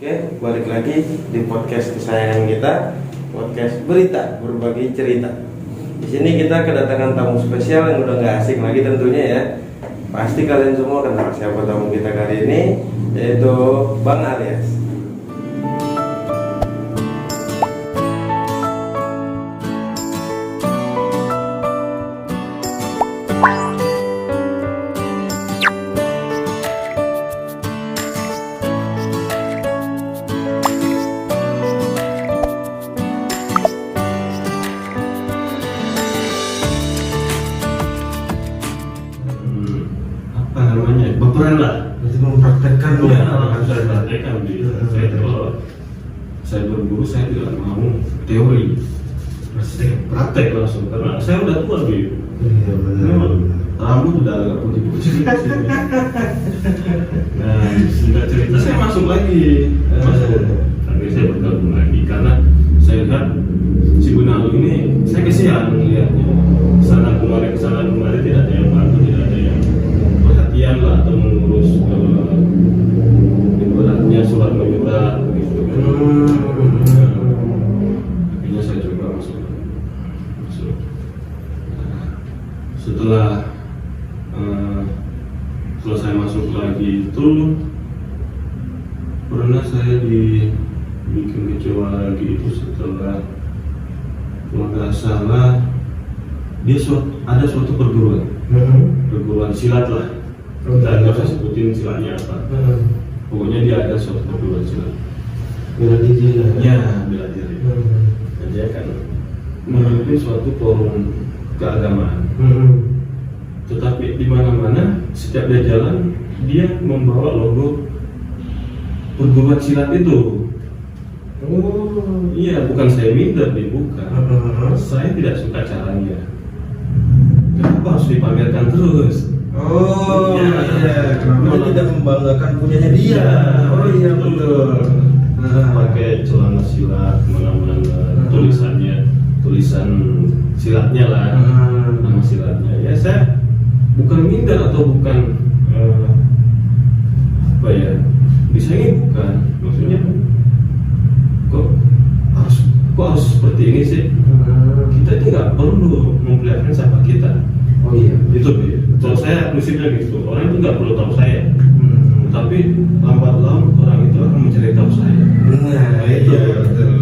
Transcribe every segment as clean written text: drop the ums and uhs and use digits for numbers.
Oke, balik lagi di podcast kesayangan kita, podcast berita berbagi cerita. Di sini kita kedatangan tamu spesial yang udah nggak asing lagi tentunya ya. Pasti kalian semua kenal siapa tamu kita kali ini, yaitu Bang Alyas. Baperan lah, Berarti mempraktekkan dong. Ya, saya praktekkan di saya kalau saya berburu saya tidak mau teori, praktek langsung karena saya udah tua gitu. Iya benar. Memang rambut udah agak putih-putih. Nah, singkat cerita saya masuk lagi, akhirnya saya bergabung lagi karena saya lihat si Gunalu ini saya kesian melihatnya sana kemari tidak ada yang bantu, tidak ada yang perhatian lah atau mengurus ibaratnya surat menyurat gitu kan. Akhirnya saya coba masuk. Setelah saya masuk lagi itu pernah saya dibikin kecewa lagi itu setelah kalau nggak salah dia ada suatu perguruan silat lah. Kita nggak usah sebutin silatnya apa. Pokoknya dia ada suatu perguruan silat. Bela diri lah. Ya, bela diri. Dan dia kan memimpin suatu forum keagamaan. Tetapi di mana-mana setiap dia jalan dia membawa logo perguruan silat itu. Oh iya, bukan saya minder nih, bukan. Saya tidak suka caranya. Kenapa harus dipamerkan terus? Oh iya, kenapa dia tidak membanggakan punyanya dia? Iya, Oh iya betul. Pakai celana silat, mana-mana tulisan silatnya lah, nama silatnya. Ya saya bukan minder atau bukan apa ya? Disayang bukan, maksudnya kok harus seperti ini sih? Kita itu nggak perlu memperlihatkan siapa kita. Oh iya, Itu kalau saya prinsipnya gitu, orang itu nggak perlu tahu saya, tapi lambat laun orang itu akan mencari tahu saya. Nah itu betul.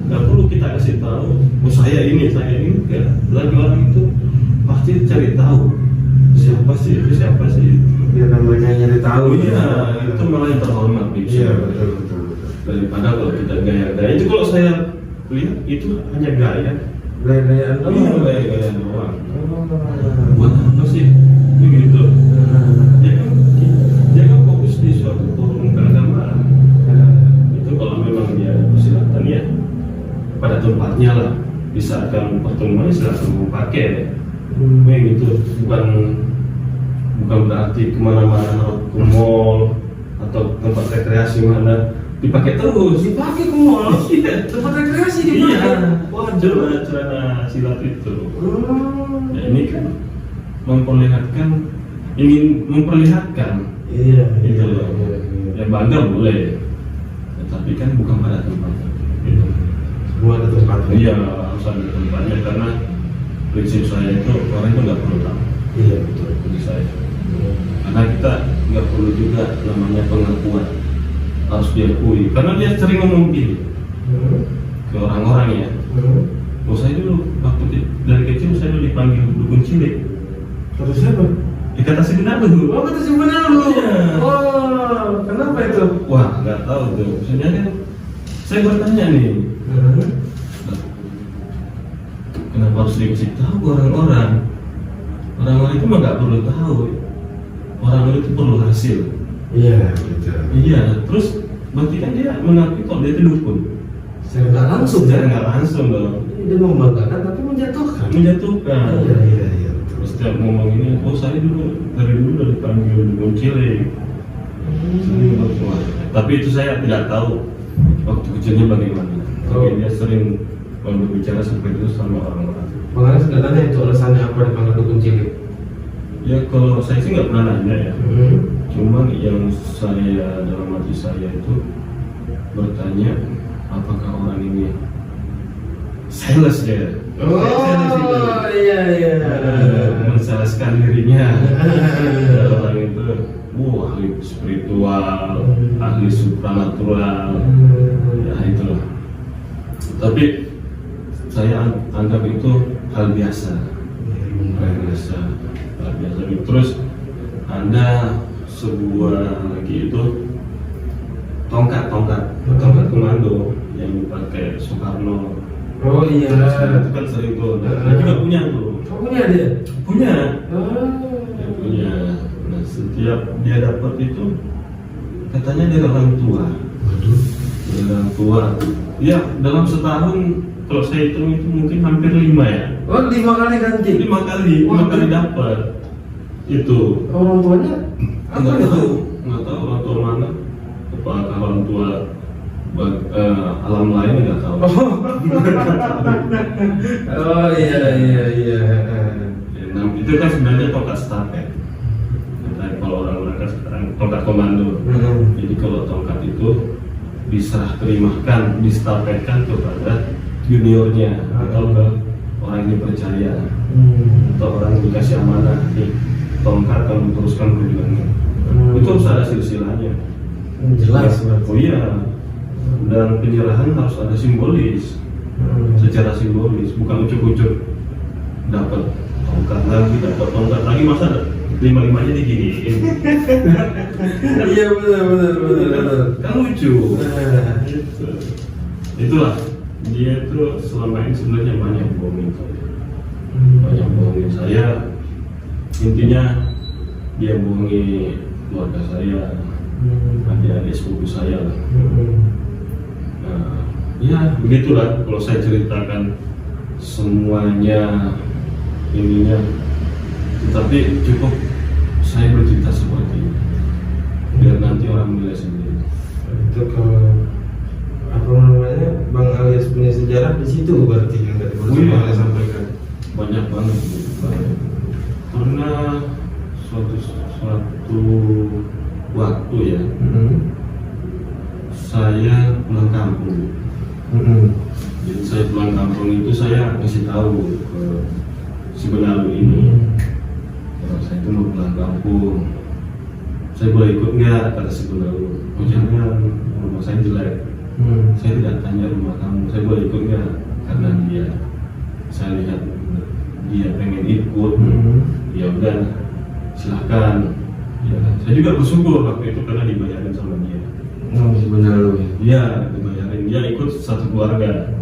Nggak perlu kita kasih tahu, oh saya ini, enggak. Lagi orang itu pasti cari tahu siapa sih. Dia namanya nyari tahu. Iya, itu malah yang terhormat gitu. Iya betul. Daripada kalau kita gaya-gaya, itu kalau saya lihat itu hanya gaya. Gaya-gayaan doang. Gaya doang. Buat apa sih? Begitu. Dia kan fokus di suatu forum keagamaan. Itu kalau memang dia persilahkan ya pada tempatnya lah. Bisa akan pertemuan silakan memakai. Gitu. Bukan berarti kemana-mana ke mall atau tempat rekreasi mana dipakai terus. Dipakai ke mall. Iya. Tempat rekreasi dipakai. Iya. Wajar celana silat itu. Ya, ini kan ingin memperlihatkan. Iya. Itu loh. Ya bangga boleh. Tapi kan bukan pada tempatnya. Gitu. Semua ada tempatnya. Iya, harus ada tempatnya karena prinsip saya itu orang itu nggak perlu tahu. Iya betul. Prinsip saya. Karena kita nggak perlu juga namanya pengakuan, harus diakui. Karena dia sering ngomong gini ke orang-orang ya. Oh saya dulu waktu dari kecil saya dulu dipanggil dukun cilik. Kata siapa? Kata si Gunalu. Oh kata si Gunalu. Iya. Oh kenapa itu? Wah nggak tahu tuh. Maksudnya kan saya bertanya nih. Kenapa harus dikasih tahu orang-orang? Orang-orang itu mah nggak perlu tahu. Orang itu perlu hasil. Iya betul. Iya. Terus berarti kan dia mengakui kalau dia itu dukun. Secara nggak langsung. Secara nggak langsung dong. Dia membanggakan tapi menjatuhkan. Iya. Betul. Setiap ngomong ini, oh saya dari dulu udah dipanggil dukun cilik. Tapi itu saya tidak tahu waktu kecilnya bagaimana. Tapi dia sering berbicara seperti itu sama orang-orang. Makanya sebenarnya itu alasannya apa dipanggil dukun cilik? Ya kalau saya sih nggak pernah nanya ya. Cuman yang saya dalam hati saya itu bertanya apakah orang ini sales ya. Iya. Mensaleskan dirinya. Orang itu ahli spiritual, ahli supranatural, ya itulah. Tapi saya anggap itu hal biasa. Terus ada sebuah lagi itu tongkat komando yang dipakai Soekarno. Oh iya. Itu kan sering tuh. Dia juga punya tuh. Punya dia. Punya. Dia punya. Nah, setiap dia dapat itu katanya dari orang tua. Dari orang tua. Ya, dalam setahun kalau saya hitung itu mungkin hampir 5 ya. Oh, 5 kali ganti. 5 kali dapat. Itu. Orang tuanya apa itu? Nggak tahu orang tua mana. Apakah orang tua alam lain nggak tahu. Oh iya. Nah, itu kan sebenarnya tongkat stafet. Nah, kalau orang-orang kan sekarang tongkat komando. Jadi kalau tongkat itu diserah terimakan, distafetkan kepada juniornya atau ke orang yang dipercaya atau orang yang dikasih amanah nih tongkat kamu teruskan perjuangan. Itu harus ada silsilahnya. Jelas. Oh iya. Dan penyerahan harus ada simbolis. Secara simbolis, bukan ucuk-ucuk dapat tongkat lagi masa 5-5-nya diginiin. Iya benar. Kan lucu. Gitu. Itulah dia tuh selama ini sebenarnya banyak bohongin saya. Intinya dia bohongi keluarga saya, adik-adik sepupu saya lah. Nah, ya begitulah kalau saya ceritakan semuanya ininya. Tapi cukup saya bercerita seperti ini biar nanti orang menilai sendiri. Itu kalau apa namanya Bang Alias punya sejarah di situ berarti yang tadi Bang sampaikan. Banyak banget. Karena suatu waktu ya, saya pulang kampung. Jadi saya pulang kampung itu saya kasih tahu ke si Benalu ini, kalau saya itu mau pulang kampung, saya boleh ikut nggak, kata si Benalu. Oh jangan, rumah saya jelek. Saya tidak tanya rumah kamu, saya boleh ikut nggak, karena saya lihat dia pengen ikut. Ya udah, silahkan. Ya, saya juga bersyukur waktu itu karena dibayarin sama dia. Si Benalu ya? Iya, dibayarin. Dia ikut satu keluarga.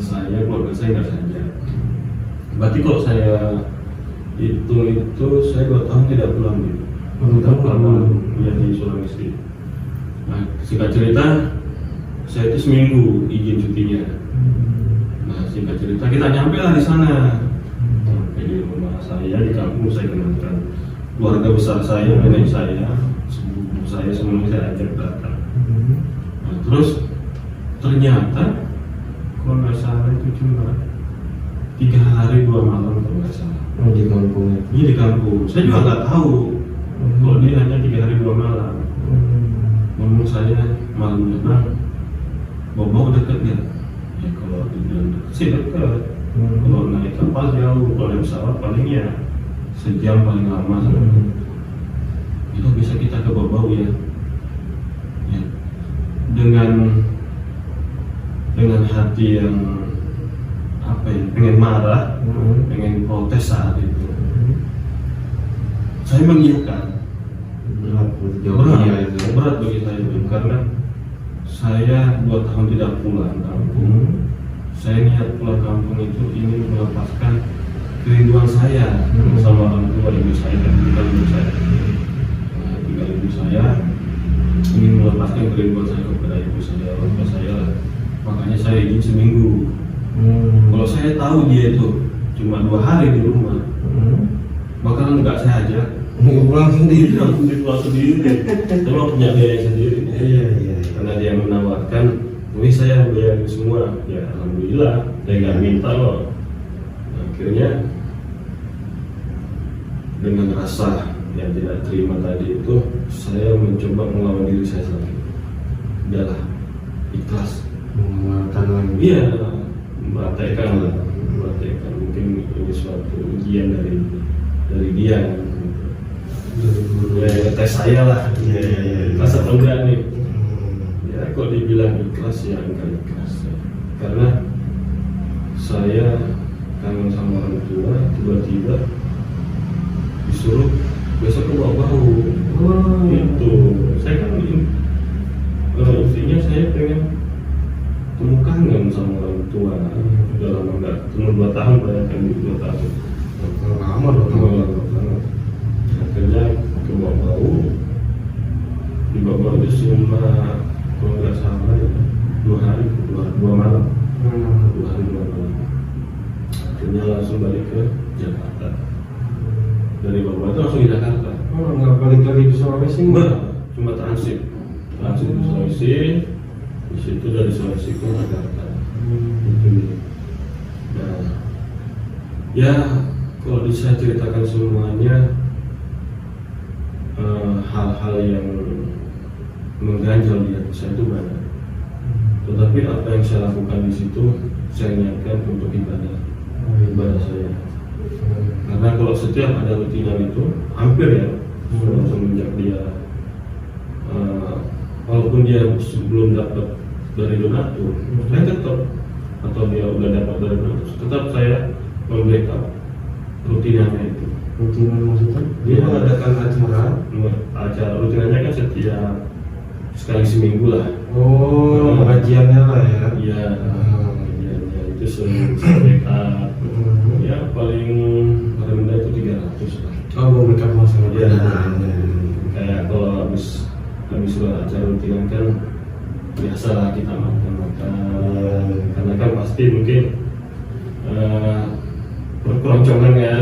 Keluarga saya nggak saja. Berarti kalau saya hitung itu saya 2 tahun tidak pulang gitu. 2 tahun pulang. Iya di Sulawesi. Nah, singkat cerita, saya itu seminggu izin cutinya. Nah, singkat cerita kita nyampe lah di sana. Sampai di rumah saya di kampung saya kenalkan keluarga besar saya, nenek saya, sepupu saya semuanya saya ajak datang. Nah, terus ternyata kalau nggak salah itu cuma 3 hari 2 malam kalau nggak salah. Di kampung ya? Ini di kampung. Saya juga nggak tahu kalau dia hanya 3 hari 2 malam. Ngomong saya malamnya Bang, Bobo deket nggak? Ya kalau dibilang deket sih deket. Kalau naik kapal jauh, kalau naik pesawat paling ya sejam paling lama. Itu bisa kita ke Bobo ya. Dengan hati yang pengen marah, pengen protes saat itu. Saya mengiyakan. Berat bagi saya itu karena saya 2 tahun tidak pulang kampung. Saya niat pulang kampung itu ingin melepaskan kerinduan saya sama orang tua ibu saya dan tinggal ibu saya. Tinggal ibu saya ingin melepaskan kerinduan saya kepada ibu saya, orang tua saya. Makanya saya ingin seminggu. Kalau saya tahu dia itu cuma 2 hari di rumah, bakalan nggak saya ajak. Pulang sendiri. Pulang sendiri. Saya punya biaya sendiri. Iya. Karena dia menawarkan, ini saya bayar semua. Ya alhamdulillah, saya nggak minta loh. Akhirnya dengan rasa yang tidak terima tadi itu, saya mencoba melawan diri saya sendiri. Udahlah, ikhlas. Mengamalkan lagi. Iya, mempraktekkan mungkin ini suatu ujian dari dia kan. Dari guru. Ya tes saya lah. Iya. Ikhlas atau enggak nih? Hmm. Ya kok dibilang ikhlas ya enggak ikhlas ya. Karena saya kangen sama orang tua, tiba-tiba disuruh besok ke bau. Oh, Itu saya kan intinya saya pengen temu kangen sama orang tua. Udah lama enggak ketemu 2 tahun, bayangkan 2 tahun. lama dong. Lama banget. Akhirnya ke bau. Di bau itu cuma kalau nggak salah ya 2 hari, 2 malam. 2 hari 2 malam. Akhirnya langsung balik ke Jakarta. Dari bawah itu langsung di Jakarta. Oh, nggak balik lagi ke Sulawesi? Enggak, cuma transit di Sulawesi. Di situ dari Sulawesi ke Jakarta. Itu. Nah, ya kalau bisa ceritakan semuanya, hal-hal yang mengganjal di hati saya itu banyak. Tetapi apa yang saya lakukan di situ, saya niatkan untuk ibadah saya. Karena kalau setiap ada rutinan itu, hampir ya, semenjak dia, walaupun dia sebelum dapat dari donatur, saya tetap, atau dia udah dapat dari donatur, tetap saya membackup rutinannya itu. Rutinan maksudnya? Dia mengadakan Acara rutinannya kan setiap sekali seminggu lah. Oh, pengajiannya lah ya? Iya, pengajiannya itu sering backup. Ya paling rendah itu 300 lah. Oh, mau backup masalah Iya. perdanaan. Kayak kalau habis acara rutinan kan biasa lah kita makan. Karena kan pasti mungkin berkeroncongan ya.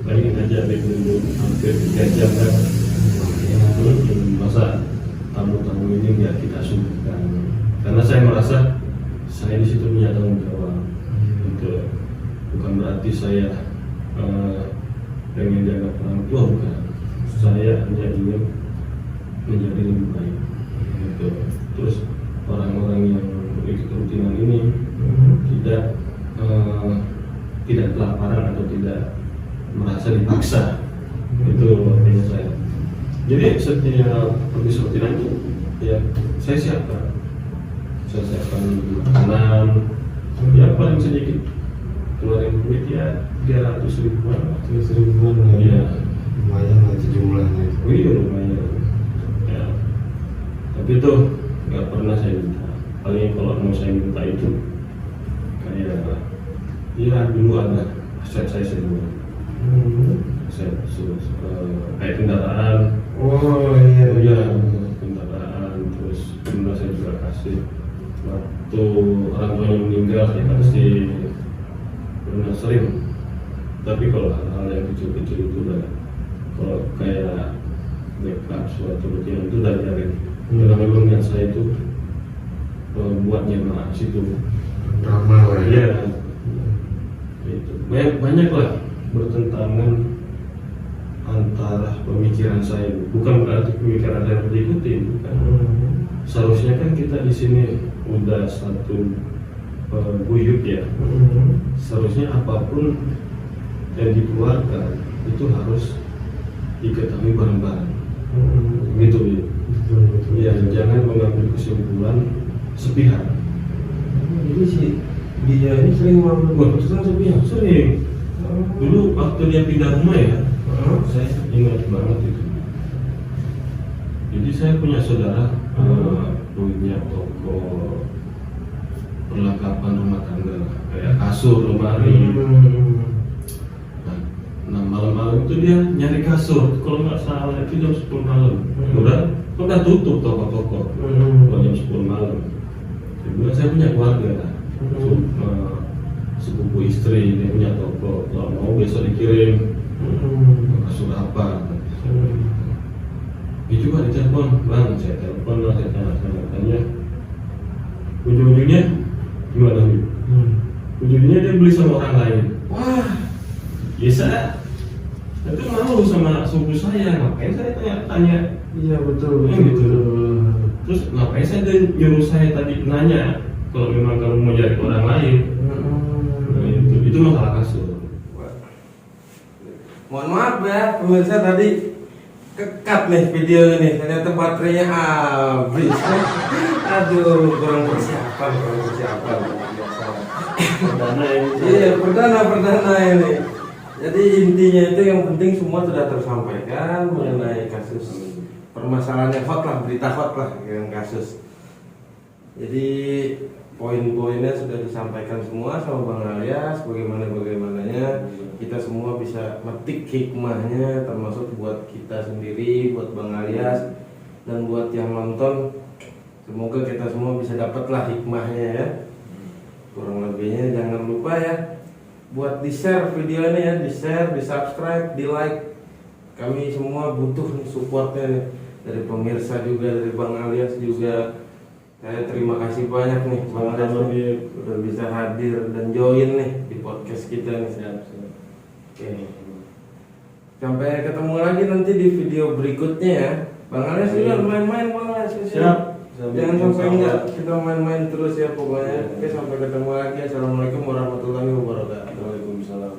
Bayangin aja dulu hampir 3 jam kan. Masa tamu-tamu ini nggak kita sungguhkan. Karena saya merasa saya di situ punya tanggung jawab. Gitu. Bukan berarti saya pengen jaga orang tua, bukan. Saya hanya ingin menjadi lebih baik. Gitu. Terus orang-orang yang mengikuti rutinan ini tidak kelaparan atau tidak merasa dipaksa. Itu artinya saya. Jadi setiap habis rutinan itu ya saya siapkan makanan ya paling sedikit keluarin duit ya 300 ribuan. 300 ribuan ya. Lumayan lah itu jumlahnya. Iya lumayan ya. Tapi itu nggak pernah saya minta. Paling kalau mau saya minta itu kayak ya dulu ada aset saya semua. Kayak kendaraan. Oh iya. Kendaraan. Terus kemudian saya juga kasih waktu orang tuanya meninggal saya kasih pernah sering. Tapi kalau hal-hal yang kecil-kecil itu udah, kalau kayak backup suatu rutinan itu dari karena memang niat saya itu buatnya mas itu Drama lah ya. Iya. Itu banyak lah bertentangan antara pemikiran saya, bukan berarti pemikiran saya harus diikuti, bukan. Seharusnya kan kita di sini udah satu guyup ya. Seharusnya apapun yang dikeluarkan itu harus diketahui bareng-bareng. Gitu ya. Betul. Ya, jangan mengambil kesimpulan sepihak. Jadi sih dia ini sering mengambil keputusan sepihak. Sering. Dulu waktu dia pindah rumah ya, saya ingat banget itu. Jadi saya punya saudara punya toko perlengkapan rumah tangga kayak kasur, lemari. Nah malam-malam itu dia nyari kasur. Kalau nggak salah itu jam 10 malam. Udah tutup toko-toko. Kalau jam 10 malam. Kemudian saya punya keluarga. Sepupu istri dia punya toko, kalau mau besok dikirim kasur apa. Dia juga ditelepon, bang, saya telepon lah, saya tanya, ujung-ujungnya gimana nih? Ujungnya dia beli sama orang lain. Wah, ya saya itu malu sama sepupu saya, ngapain saya tanya? Iya betul. Gitu. Terus ngapain saya nyuruh saya tadi nanya kalau memang kamu mau jadi orang lain? Nah, itu masalah kasus. Mohon maaf ya pemirsa, tadi kekat nih video ini, ternyata baterainya habis. Aduh, kurang persiapan. Biasa. Perdana ini. Iya, perdana ini. Jadi intinya itu yang penting semua sudah tersampaikan mengenai kasus permasalahan yang hot lah, berita hot lah yang kasus. Jadi poin-poinnya sudah disampaikan semua sama Bang Alias, bagaimananya kita semua bisa metik hikmahnya, termasuk buat kita sendiri, buat Bang Alias, dan buat yang nonton. Semoga kita semua bisa dapatlah hikmahnya ya. Kurang lebihnya jangan lupa ya buat di-share video ini ya, di-share, di-subscribe, di-like. Kami semua butuh nih supportnya nih dari pemirsa juga, dari Bang Alias juga. Saya terima kasih banyak nih Bang Alias udah bisa hadir dan join nih di podcast kita nih. Oke. Sampai ketemu lagi nanti di video berikutnya ya. Bang Alias juga main-main Bang Alias. Siap. Jangan sampai enggak kita main-main terus ya pokoknya. Oke, sampai ketemu lagi. Assalamualaikum warahmatullahi wabarakatuh. Waalaikumsalam.